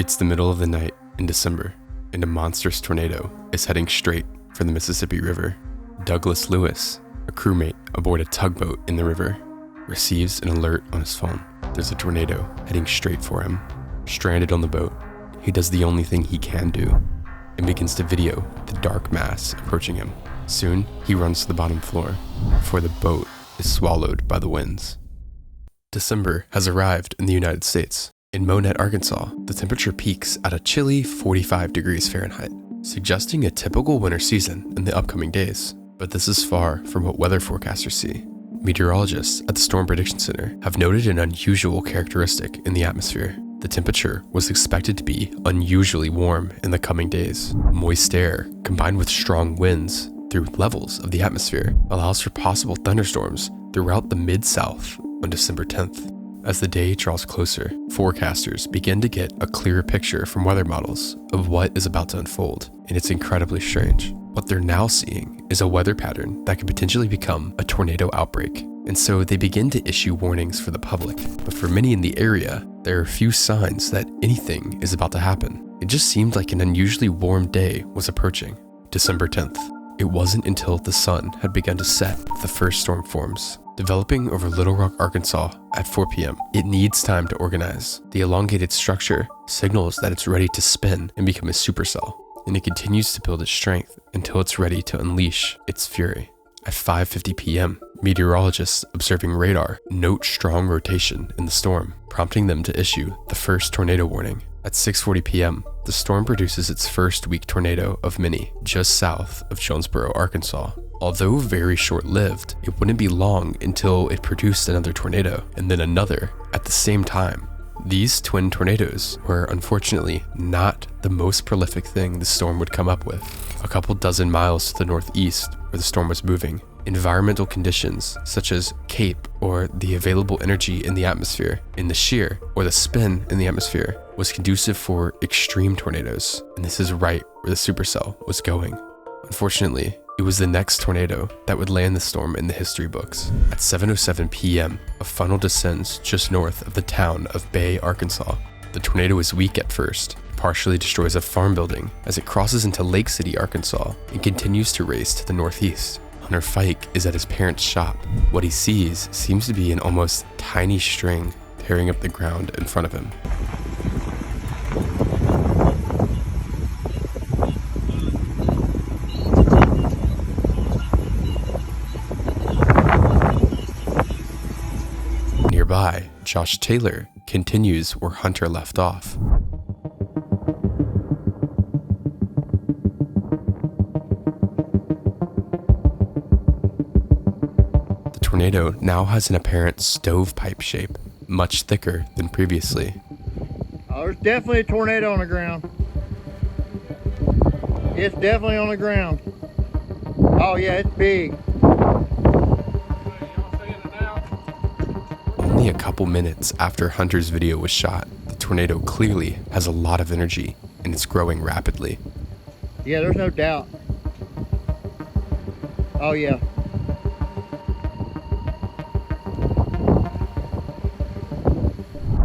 It's the middle of the night in December, and a monstrous tornado is heading straight for the Mississippi River. Douglas Lewis, a crewmate aboard a tugboat in the river, receives an alert on his phone. There's a tornado heading straight for him. Stranded on the boat, he does the only thing he can do and begins to video the dark mass approaching him. Soon, he runs to the bottom floor before the boat is swallowed by the winds. December has arrived in the United States. In Monette, Arkansas, the temperature peaks at a chilly 45 degrees Fahrenheit, suggesting a typical winter season in the upcoming days. But this is far from what weather forecasters see. Meteorologists at the Storm Prediction Center have noted an unusual characteristic in the atmosphere. The temperature was expected to be unusually warm in the coming days. Moist air, combined with strong winds through levels of the atmosphere, allows for possible thunderstorms throughout the Mid-South on December 10th. As the day draws closer, forecasters begin to get a clearer picture from weather models of what is about to unfold, and it's incredibly strange. What they're now seeing is a weather pattern that could potentially become a tornado outbreak, and so they begin to issue warnings for the public. But for many in the area, there are few signs that anything is about to happen. It just seemed like an unusually warm day was approaching. December 10th. It wasn't until the sun had begun to set that the first storm forms. Developing over Little Rock, Arkansas at 4 p.m. It needs time to organize. The elongated structure signals that it's ready to spin and become a supercell, and it continues to build its strength until it's ready to unleash its fury. At 5:50 p.m., meteorologists observing radar note strong rotation in the storm, prompting them to issue the first tornado warning. At 6:40 p.m., the storm produces its first weak tornado of many, just south of Jonesboro, Arkansas. Although very short-lived, it wouldn't be long until it produced another tornado, and then another at the same time. These twin tornadoes were unfortunately not the most prolific thing the storm would come up with. A couple dozen miles to the northeast where the storm was moving, environmental conditions such as CAPE, or the available energy in the atmosphere, in the shear, or the spin in the atmosphere, was conducive for extreme tornadoes, and this is right where the supercell was going. Unfortunately, it was the next tornado that would land the storm in the history books. At 7:07 p.m., a funnel descends just north of the town of Bay, Arkansas. The tornado is weak at first. It partially destroys a farm building as it crosses into Lake City, Arkansas, and continues to race to the northeast. Hunter Fike is at his parents' shop. What he sees seems to be an almost tiny string tearing up the ground in front of him. Nearby, Josh Taylor continues where Hunter left off. The tornado now has an apparent stovepipe shape, much thicker than previously. Oh, there's definitely a tornado on the ground. It's definitely on the ground. Oh yeah, it's big. Only a couple minutes after Hunter's video was shot, the tornado clearly has a lot of energy and it's growing rapidly. Yeah, there's no doubt. Oh yeah.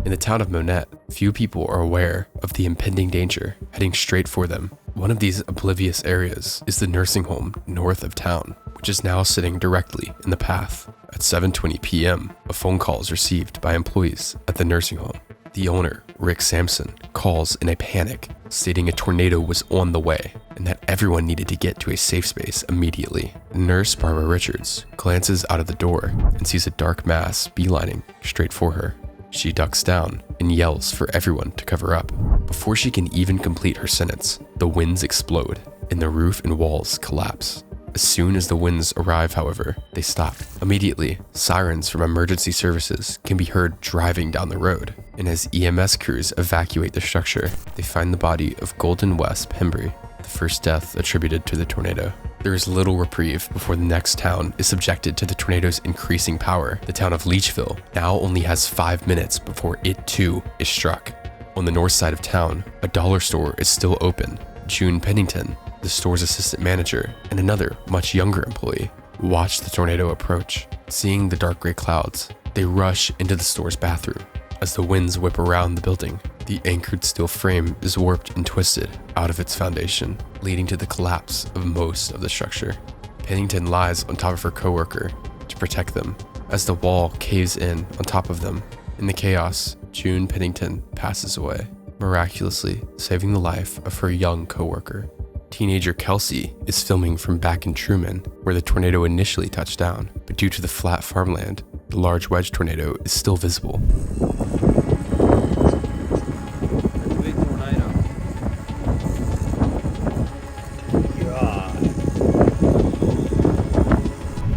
In the town of Monette, few people are aware of the impending danger heading straight for them. One of these oblivious areas is the nursing home north of town, which is now sitting directly in the path. At 7:20 p.m., a phone call is received by employees at the nursing home. The owner, Rick Sampson, calls in a panic, stating a tornado was on the way and that everyone needed to get to a safe space immediately. Nurse Barbara Richards glances out of the door and sees a dark mass beelining straight for her. She ducks down and yells for everyone to cover up. Before she can even complete her sentence, the winds explode and the roof and walls collapse. As soon as the winds arrive, however, they stop. Immediately, sirens from emergency services can be heard driving down the road, and as EMS crews evacuate the structure, they find the body of Golden West Pembry, the first death attributed to the tornado. There is little reprieve before the next town is subjected to the tornado's increasing power. The town of Leachville now only has 5 minutes before it too is struck. On the north side of town, a dollar store is still open. June Pennington, the store's assistant manager, and another much younger employee watch the tornado approach. Seeing the dark gray clouds, they rush into the store's bathroom. As the winds whip around the building, The anchored steel frame is warped and twisted out of its foundation, leading to the collapse of most of the structure. Pennington lies on top of her coworker to protect them as the wall caves in on top of them. In the chaos, June Pennington passes away, miraculously saving the life of her young coworker. Teenager Kelsey is filming from back in Truman, where the tornado initially touched down, but due to the flat farmland, the large wedge tornado is still visible.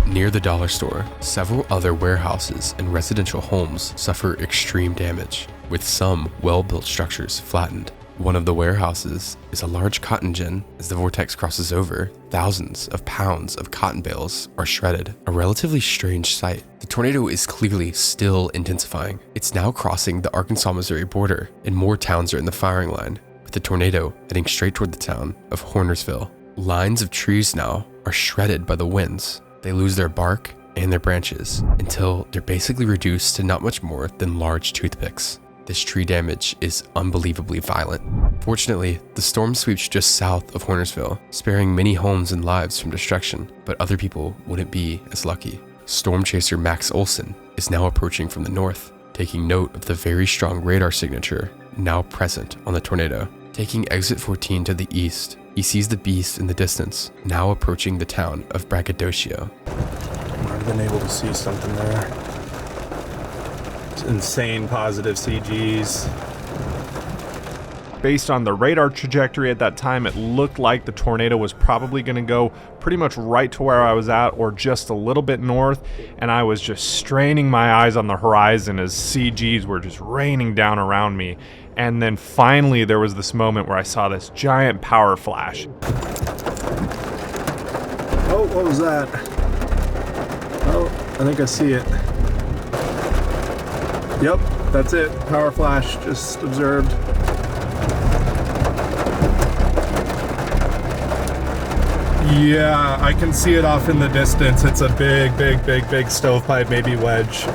Near the dollar store, several other warehouses and residential homes suffer extreme damage, with some well-built structures flattened. One of the warehouses is a large cotton gin. As the vortex crosses over, thousands of pounds of cotton bales are shredded, a relatively strange sight. The tornado is clearly still intensifying. It's now crossing the Arkansas-Missouri border, and more towns are in the firing line, with the tornado heading straight toward the town of Hornersville. Lines of trees now are shredded by the winds. They lose their bark and their branches until they're basically reduced to not much more than large toothpicks. This tree damage is unbelievably violent. Fortunately, the storm sweeps just south of Hornersville, sparing many homes and lives from destruction, but other people wouldn't be as lucky. Storm chaser Max Olson is now approaching from the north, taking note of the very strong radar signature now present on the tornado. Taking exit 14 to the east, he sees the beast in the distance, now approaching the town of Braggadocio. I've been able to see something there. It's insane positive CGs. Based on the radar trajectory at that time, it looked like the tornado was probably going to go pretty much right to where I was at or just a little bit north, and I was just straining my eyes on the horizon as CGs were just raining down around me. And then finally there was this moment where I saw this giant power flash. Oh, what was that? Oh, I think I see it. Yep, that's it. Power flash just observed. Yeah, I can see it off in the distance. It's a big stovepipe, maybe wedge.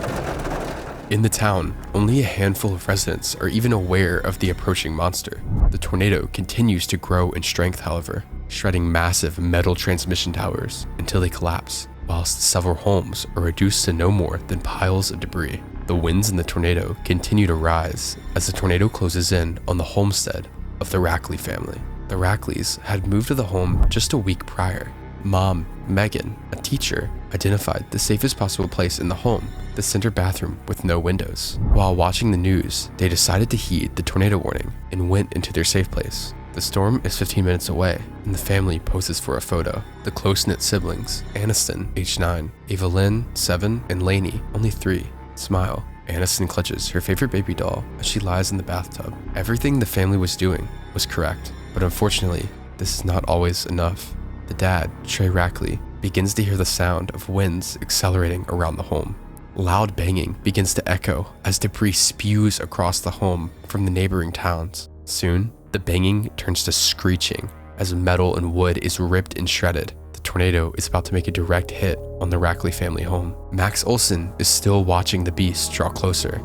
In the town, only a handful of residents are even aware of the approaching monster. The tornado continues to grow in strength, however, shredding massive metal transmission towers until they collapse, whilst several homes are reduced to no more than piles of debris. The winds in the tornado continue to rise as the tornado closes in on the homestead of the Rackley family. The Rackleys had moved to the home just a week prior. Mom, Megan, a teacher, identified the safest possible place in the home, the center bathroom with no windows. While watching the news, they decided to heed the tornado warning and went into their safe place. The storm is 15 minutes away, and the family poses for a photo. The close-knit siblings, Aniston, age 9, Ava Lynn, 7, and Lainey, only 3, smile. Aniston clutches her favorite baby doll as she lies in the bathtub. Everything the family was doing was correct, but unfortunately, this is not always enough. The dad, Trey Rackley, begins to hear the sound of winds accelerating around the home. Loud banging begins to echo as debris spews across the home from the neighboring towns. Soon, the banging turns to screeching as metal and wood is ripped and shredded. The tornado is about to make a direct hit on the Rackley family home. Max Olson is still watching the beast draw closer.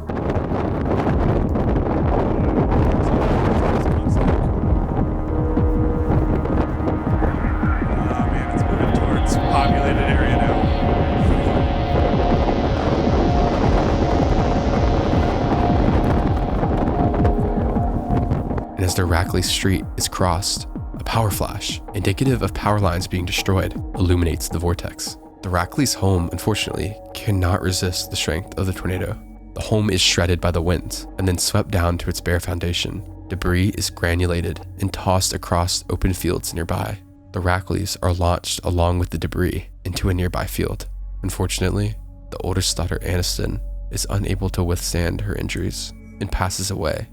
As the Rackley Street is crossed, a power flash, indicative of power lines being destroyed, illuminates the vortex. The Rackleys' home, unfortunately, cannot resist the strength of the tornado. The home is shredded by the winds and then swept down to its bare foundation. Debris is granulated and tossed across open fields nearby. The Rackleys are launched along with the debris into a nearby field. Unfortunately, the oldest daughter, Aniston, is unable to withstand her injuries and passes away.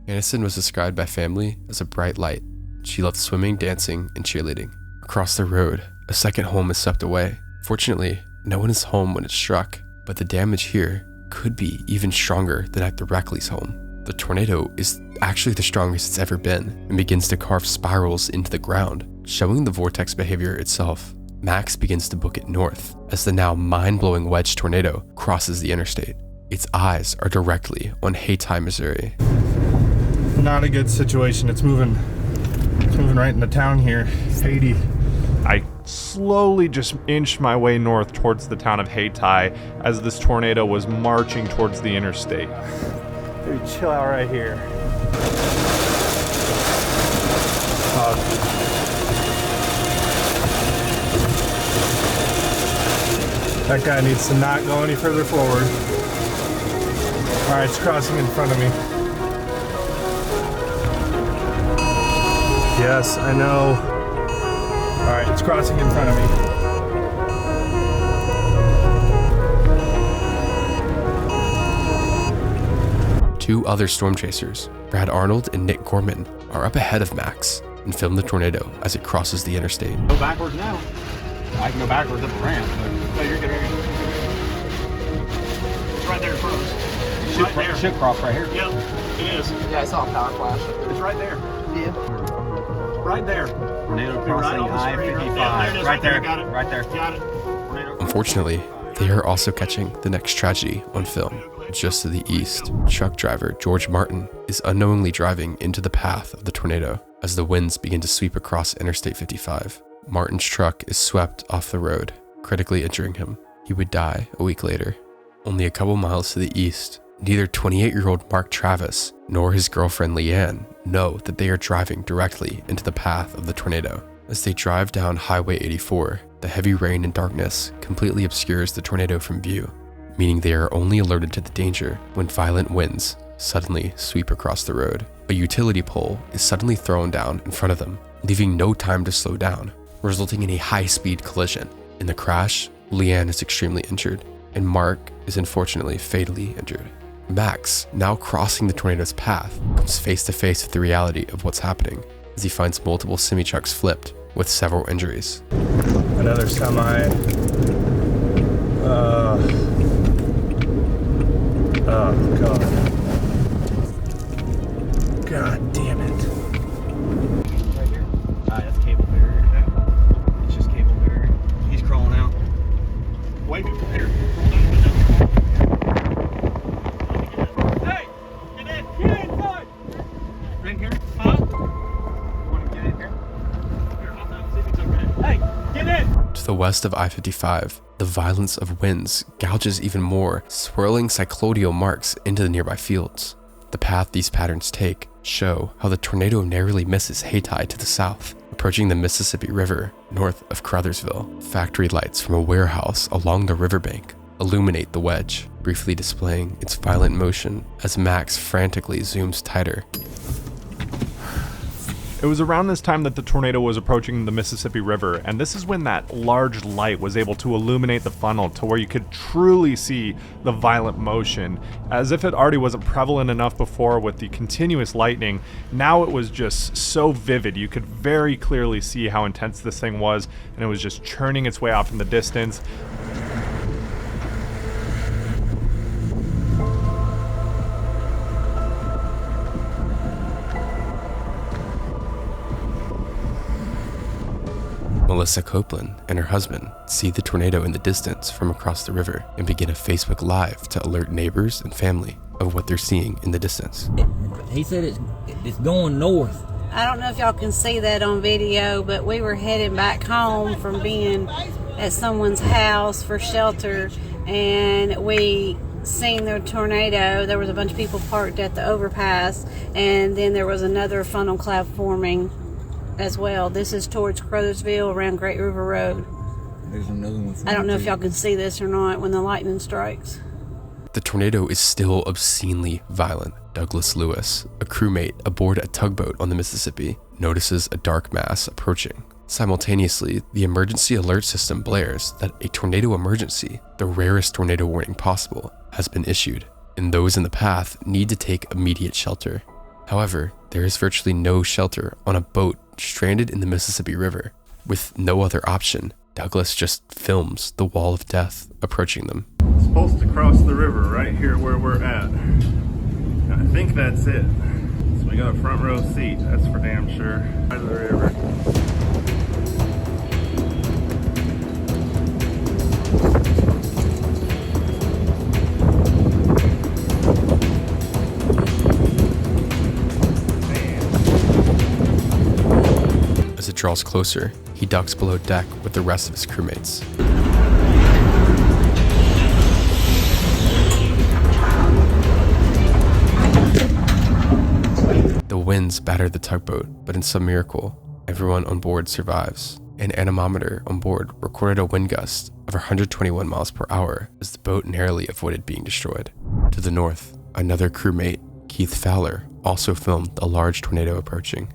Aniston was described by family as a bright light. She loved swimming, dancing, and cheerleading. Across the road, a second home is swept away. Fortunately, no one is home when it struck, but the damage here could be even stronger than at the Rackley's home. The tornado is actually the strongest it's ever been and begins to carve spirals into the ground, showing the vortex behavior itself. Max begins to book it north as the now mind-blowing wedge tornado crosses the interstate. Its eyes are directly on Hayti, Missouri. Not a good situation. It's moving right into town here. 80. I slowly just inched my way north towards the town of Hayti as this tornado was marching towards the interstate. Maybe chill out right here. That guy needs to not go any further forward. All right, it's crossing in front of me. Yes, I know. All right, it's crossing in front of me. Two other storm chasers, Brad Arnold and Nick Gorman, are up ahead of Max and film the tornado as it crosses the interstate. Go backwards now. I can go backwards up the ramp. No, you're good. It's right there in front of us. Right there. Ship cross right here. Yep, it is. Yeah, I saw a power flash. It's right there. Yeah. Right there. Tornado crossing I-55. There. Right there. Got it. Right there. Got it. Unfortunately, they are also catching the next tragedy on film. Just to the east, truck driver George Martin is unknowingly driving into the path of the tornado as the winds begin to sweep across Interstate 55. Martin's truck is swept off the road, critically injuring him. He would die a week later. Only a couple miles to the east, neither 28-year-old Mark Travis nor his girlfriend Leanne know that they are driving directly into the path of the tornado. As they drive down Highway 84, the heavy rain and darkness completely obscures the tornado from view, meaning they are only alerted to the danger when violent winds suddenly sweep across the road. A utility pole is suddenly thrown down in front of them, leaving no time to slow down, resulting in a high-speed collision. In the crash, Leanne is extremely injured, and Mark is unfortunately fatally injured. Max, now crossing the tornado's path, comes face to face with the reality of what's happening as he finds multiple semi-trucks flipped with several injuries. Another semi. Oh, God. God damn it. Right here. That's cable barrier. It's just cable barrier. He's crawling out. Wait, here. Hey! Get in! Get inside! In here? Huh? Want to get in here? Here, I'll see if it's okay. Hey! Get in! To the west of I-55, the violence of winds gouges even more, swirling cycloidal marks into the nearby fields. The path these patterns take show how the tornado narrowly misses Hayti to the south, approaching the Mississippi River north of Crothersville. Factory lights from a warehouse along the riverbank illuminate the wedge, briefly displaying its violent motion as Max frantically zooms tighter. It was around this time that the tornado was approaching the Mississippi River, and this is when that large light was able to illuminate the funnel to where you could truly see the violent motion. As if it already wasn't prevalent enough before with the continuous lightning, now it was just so vivid. You could very clearly see how intense this thing was, and it was just churning its way off in the distance. Melissa Copeland and her husband see the tornado in the distance from across the river and begin a Facebook Live to alert neighbors and family of what they're seeing in the distance. He said it's going north. I don't know if y'all can see that on video, but we were heading back home from being at someone's house for shelter, and we seen the tornado. There was a bunch of people parked at the overpass, and then there was another funnel cloud forming as well. This is towards Crothersville around Great River Road. There's another one. I don't know if y'all can see this or not when the lightning strikes. The tornado is still obscenely violent. Douglas Lewis, a crewmate aboard a tugboat on the Mississippi, notices a dark mass approaching. Simultaneously, the emergency alert system blares that a tornado emergency, the rarest tornado warning possible, has been issued, and those in the path need to take immediate shelter. However, there is virtually no shelter on a boat stranded in the Mississippi River. With no other option, Douglas just films the wall of death approaching them. It's supposed to cross the river right here where we're at. I think that's it. So we got a front row seat, that's for damn sure. By the river. As it draws closer, he ducks below deck with the rest of his crewmates. The winds batter the tugboat, but in some miracle, everyone on board survives. An anemometer on board recorded a wind gust of 121 miles per hour as the boat narrowly avoided being destroyed. To the north, another crewmate, Keith Fowler, also filmed a large tornado approaching.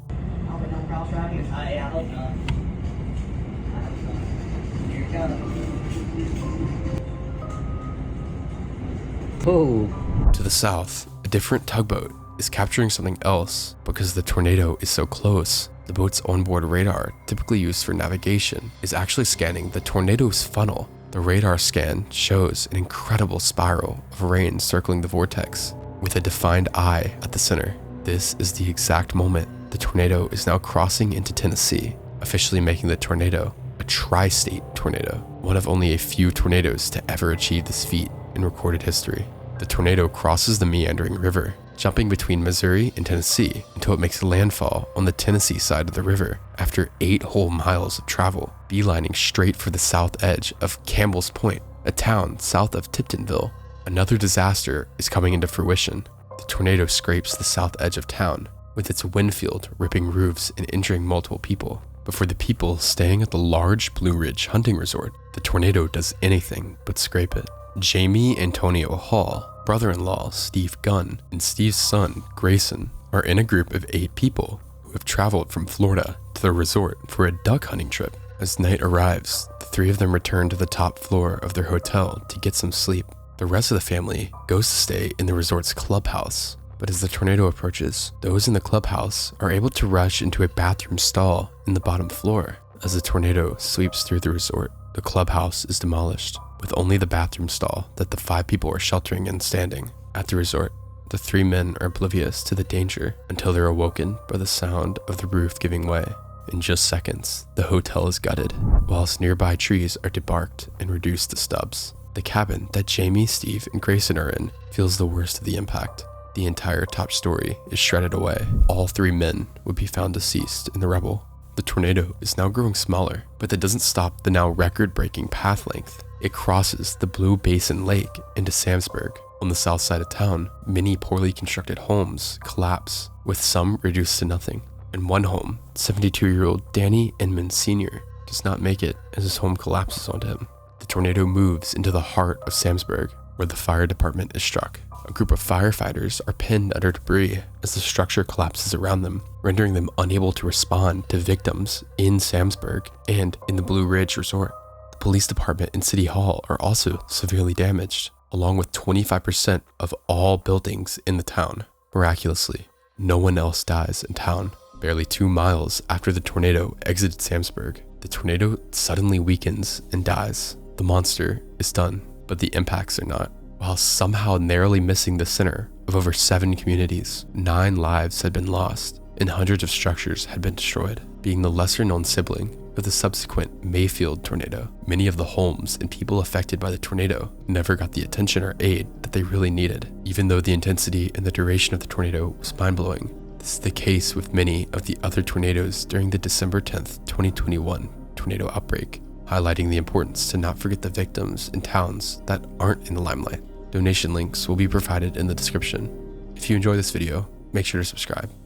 Oh. To the south, a different tugboat is capturing something else because the tornado is so close. The boat's onboard radar, typically used for navigation, is actually scanning the tornado's funnel. The radar scan shows an incredible spiral of rain circling the vortex, with a defined eye at the center. This is the exact moment the tornado is now crossing into Tennessee, officially making the tornado a tri-state tornado, one of only a few tornadoes to ever achieve this feat in recorded history. The tornado crosses the meandering river, jumping between Missouri and Tennessee until it makes landfall on the Tennessee side of the river after 8 whole miles of travel, beelining straight for the south edge of Campbell's Point, a town south of Tiptonville. Another disaster is coming into fruition. The tornado scrapes the south edge of town, with its wind field ripping roofs and injuring multiple people. But for the people staying at the large Blue Ridge hunting resort, the tornado does anything but scrape it. Jamie Antonio Hall, brother-in-law Steve Gunn, and Steve's son Grayson are in a group of 8 people who have traveled from Florida to the resort for a duck hunting trip. As night arrives, the 3 of them return to the top floor of their hotel to get some sleep. The rest of the family goes to stay in the resort's clubhouse. But as the tornado approaches, those in the clubhouse are able to rush into a bathroom stall in the bottom floor. As the tornado sweeps through the resort, the clubhouse is demolished, with only the bathroom stall that the 5 people are sheltering in standing. At the resort, the 3 men are oblivious to the danger until they're awoken by the sound of the roof giving way. In just seconds, the hotel is gutted, whilst nearby trees are debarked and reduced to stubs. The cabin that Jamie, Steve, and Grayson are in feels the worst of the impact. The entire top story is shredded away. All 3 men would be found deceased in the rubble. The tornado is now growing smaller, but that doesn't stop the now record-breaking path length. It crosses the Blue Basin Lake into Samsburg. On the south side of town, many poorly constructed homes collapse, with some reduced to nothing. In one home, 72-year-old Danny Inman Sr. does not make it as his home collapses onto him. The tornado moves into the heart of Samsburg, where the fire department is struck. A group of firefighters are pinned under debris as the structure collapses around them, rendering them unable to respond to victims in Samsburg and in the Blue Ridge Resort. The police department and City Hall are also severely damaged, along with 25% of all buildings in the town. Miraculously, no one else dies in town. Barely 2 miles after the tornado exited Samsburg, the tornado suddenly weakens and dies. The monster is done, but the impacts are not. While somehow narrowly missing the center of over 7 communities, 9 lives had been lost and hundreds of structures had been destroyed. Being the lesser-known sibling of the subsequent Mayfield tornado, many of the homes and people affected by the tornado never got the attention or aid that they really needed, even though the intensity and the duration of the tornado was mind-blowing. This is the case with many of the other tornadoes during the December 10th, 2021 tornado outbreak, highlighting the importance to not forget the victims in towns that aren't in the limelight. Donation links will be provided in the description. If you enjoy this video, make sure to subscribe.